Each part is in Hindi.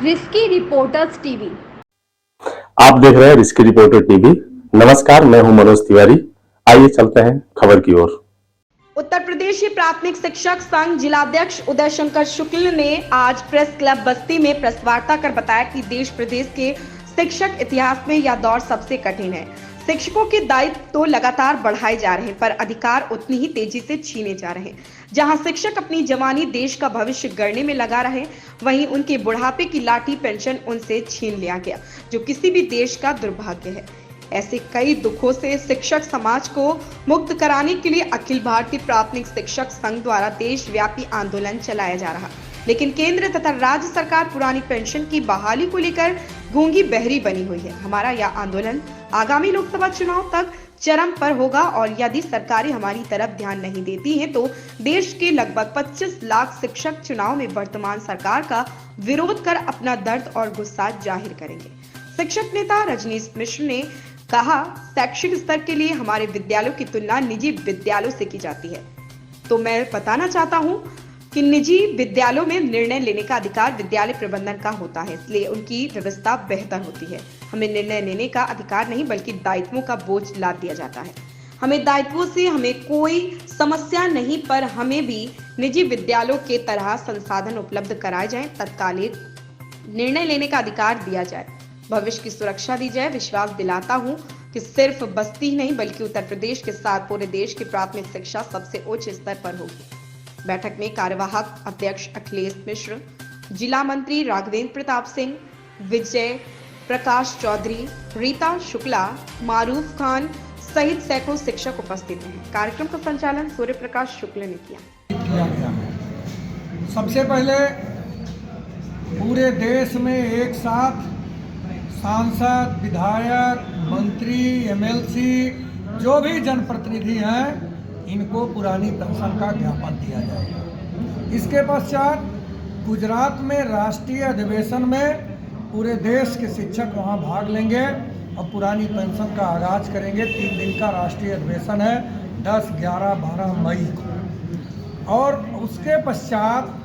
Risky reporters TV. आप देख रहे हैं रिस्की रिपोर्टर टीवी। नमस्कार, मैं हूं मनोज तिवारी। आइए चलते हैं खबर की ओर। उत्तर प्रदेश प्राथमिक शिक्षक संघ जिलाध्यक्ष उदय शंकर शुक्ल ने आज प्रेस क्लब बस्ती में प्रेस वार्ता कर बताया कि देश प्रदेश के शिक्षक इतिहास में यह दौर सबसे कठिन है। शिक्षकों के दायित्व तो लगातार बढ़ाए जा रहे हैं, पर अधिकार उतनी ही तेजी से छीने जा रहे हैं। जहां शिक्षक अपनी जवानी देश का भविष्य गढ़ने में लगा रहे, वहीं उनके बुढ़ापे की लाठी पेंशन उनसे छीन लिया गया, जो किसी भी देश का दुर्भाग्य है। ऐसे कई दुखों से शिक्षक समाज को मुक्त कराने के लिए अखिल भारतीय प्राथमिक शिक्षक संघ द्वारा देशव्यापी आंदोलन चलाया जा रहा, लेकिन केंद्र तथा राज्य सरकार पुरानी पेंशन की बहाली को लेकर गूंगी बहरी बनी हुई है। हमारा यह आंदोलन आगामी लोकसभा चुनाव तक चरम पर होगा और यदि सरकारें हमारी तरफ ध्यान नहीं देती हैं तो देश के लगभग 25 लाख शिक्षक चुनाव में वर्तमान सरकार का विरोध कर अपना दर्द और गुस्सा जाहिर करेंगे। शिक्षक नेता रजनीश मिश्र ने कहा, शैक्षिक स्तर के लिए हमारे विद्यालयों की तुलना निजी विद्यालयों से की जाती है, तो मैं बताना चाहता हूं कि निजी विद्यालयों में निर्णय लेने का अधिकार विद्यालय प्रबंधन का होता है, इसलिए उनकी व्यवस्था बेहतर होती है। हमें निर्णय लेने का अधिकार नहीं बल्कि दायित्वों का बोझ लाद दिया जाता है। हमें दायित्वों से हमें कोई समस्या नहीं, पर हमें भी निजी विद्यालयों के तरह संसाधन उपलब्ध कराए जाएं, तत्कालिक निर्णय लेने का अधिकार दिया जाए, भविष्य की सुरक्षा दी जाए। विश्वास दिलाता हूं कि सिर्फ बस्ती ही नहीं बल्कि उत्तर प्रदेश के साथ पूरे देश की प्राथमिक शिक्षा सबसे उच्च स्तर पर होगी। बैठक में कार्यवाहक अध्यक्ष अखिलेश मिश्र, जिला मंत्री राघवेंद्र प्रताप सिंह, विजय प्रकाश चौधरी, रीता शुक्ला, मारूफ खान सहित सैकड़ों शिक्षक उपस्थित हैं। कार्यक्रम का संचालन सूर्य प्रकाश शुक्ल ने किया। सबसे पहले पूरे देश में एक साथ सांसद, विधायक, मंत्री, एमएलसी जो भी जनप्रतिनिधि हैं, इनको पुरानी पेंशन का ज्ञापन दिया जाएगा। इसके पश्चात गुजरात में राष्ट्रीय अधिवेशन में पूरे देश के शिक्षक वहां भाग लेंगे और पुरानी पेंशन का आगाज करेंगे। 3 दिन का राष्ट्रीय अधिवेशन है, 10, 11, 12 मई को। और उसके पश्चात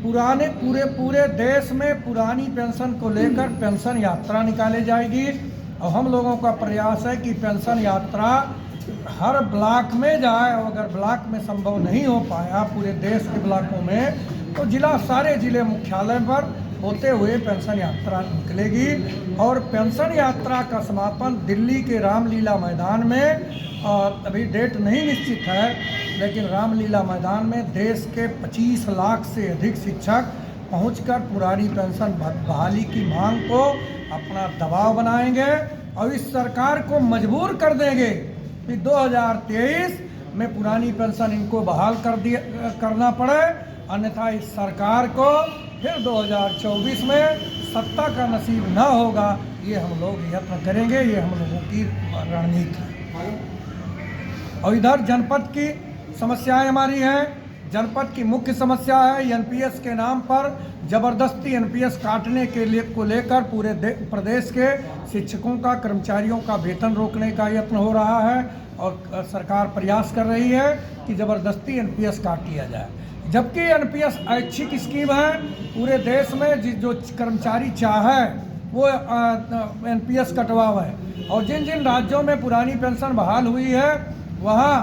पूरे देश में पुरानी पेंशन को लेकर पेंशन यात्रा निकाली जाएगी। और हम लोगों का प्रयास है कि पेंशन यात्रा हर ब्लॉक में जाए, और अगर ब्लॉक में संभव नहीं हो पाया पूरे देश के ब्लॉकों में, तो सारे जिले मुख्यालय पर होते हुए पेंशन यात्रा निकलेगी। और पेंशन यात्रा का समापन दिल्ली के रामलीला मैदान में, अभी डेट नहीं निश्चित है, लेकिन रामलीला मैदान में देश के 25 लाख से अधिक शिक्षक पहुंचकर पुरानी पेंशन बहाली की मांग को अपना दबाव बनाएंगे और इस सरकार को मजबूर कर देंगे कि 2023 में पुरानी पेंशन इनको बहाल करना पड़े, अन्यथा इस सरकार को फिर 2024 में सत्ता का नसीब न होगा। ये हम लोग यत्न करेंगे, ये हम लोगों की रणनीति है। और इधर जनपद की समस्याएं हमारी हैं। जनपद की मुख्य समस्या है एनपीएस के नाम पर जबरदस्ती एनपीएस काटने को लेकर पूरे प्रदेश के शिक्षकों का, कर्मचारियों का वेतन रोकने का यत्न हो रहा है और सरकार प्रयास कर रही है कि जबरदस्ती एनपीएस काट लिया जाए। जबकि एनपीएस ऐच्छिक स्कीम है, पूरे देश में जो कर्मचारी चाहे वो एनपीएस कटवावे। और जिन जिन राज्यों में पुरानी पेंशन बहाल हुई है वहाँ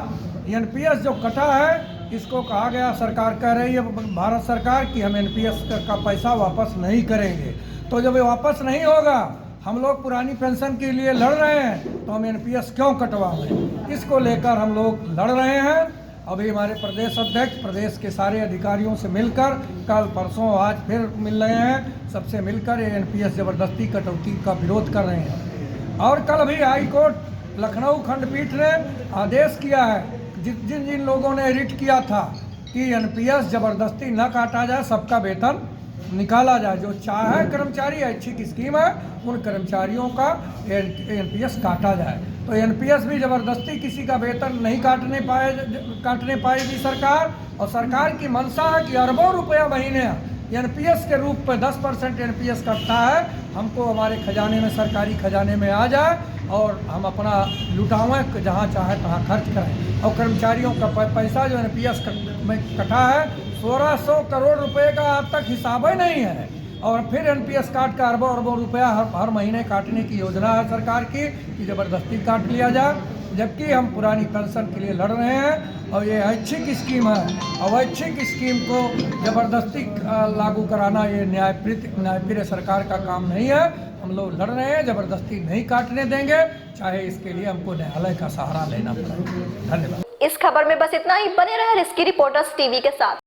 एनपीएस जो कटा है, इसको कहा गया, सरकार कह रही है भारत सरकार कि हम एनपीएस का पैसा वापस नहीं करेंगे। तो जब ये वापस नहीं होगा, हम लोग पुरानी पेंशन के लिए लड़ रहे हैं, तो हम एनपीएस क्यों कटवाएं? इसको लेकर हम लोग लड़ रहे हैं। अभी हमारे प्रदेश अध्यक्ष प्रदेश के सारे अधिकारियों से मिलकर कल परसों आज फिर मिल रहे हैं, सबसे मिलकर ये एनपीएस जबरदस्ती कटौती का विरोध कर रहे हैं। और कल भी हाई कोर्ट लखनऊ खंडपीठ ने आदेश किया है, जिन लोगों ने रिट किया था कि एनपीएस जबरदस्ती न काटा जाए, सबका वेतन निकाला जाए। जो चाहे कर्मचारी, ऐच्छिक स्कीम है, उन कर्मचारियों का एनपीएस काटा जाए। तो एनपीएस भी जबरदस्ती किसी का वेतन नहीं काटने पाएगी सरकार। और सरकार की मंशा है कि अरबों रुपया महीने एनपीएस के रूप में 10% एनपीएस कटता है, हमको हमारे खजाने में, सरकारी खजाने में आ जाए और हम अपना लुटावें, जहाँ चाहे तहाँ खर्च करें। और कर्मचारियों का पैसा जो एनपीएस में कटा है 1600 करोड़ रुपए का आज तक हिसाब ही नहीं है। और फिर एनपीएस काट का अरबों अरबों रुपया हर महीने काटने की योजना है सरकार की कि ज़बरदस्ती काट लिया जाए, जबकि हम पुरानी पेंशन के लिए लड़ रहे हैं और ये ऐच्छिक स्कीम है। और ऐच्छिक स्कीम को ज़बरदस्ती लागू कराना ये न्यायप्रिय सरकार का काम नहीं है। हम लोग लड़ रहे हैं, ज़बरदस्ती नहीं काटने देंगे, चाहे इसके लिए हमको न्यायालय का सहारा लेना पड़े। धन्यवाद। इस खबर में बस इतना ही। बने रहे रिस्की रिपोर्टर्स टीवी के साथ।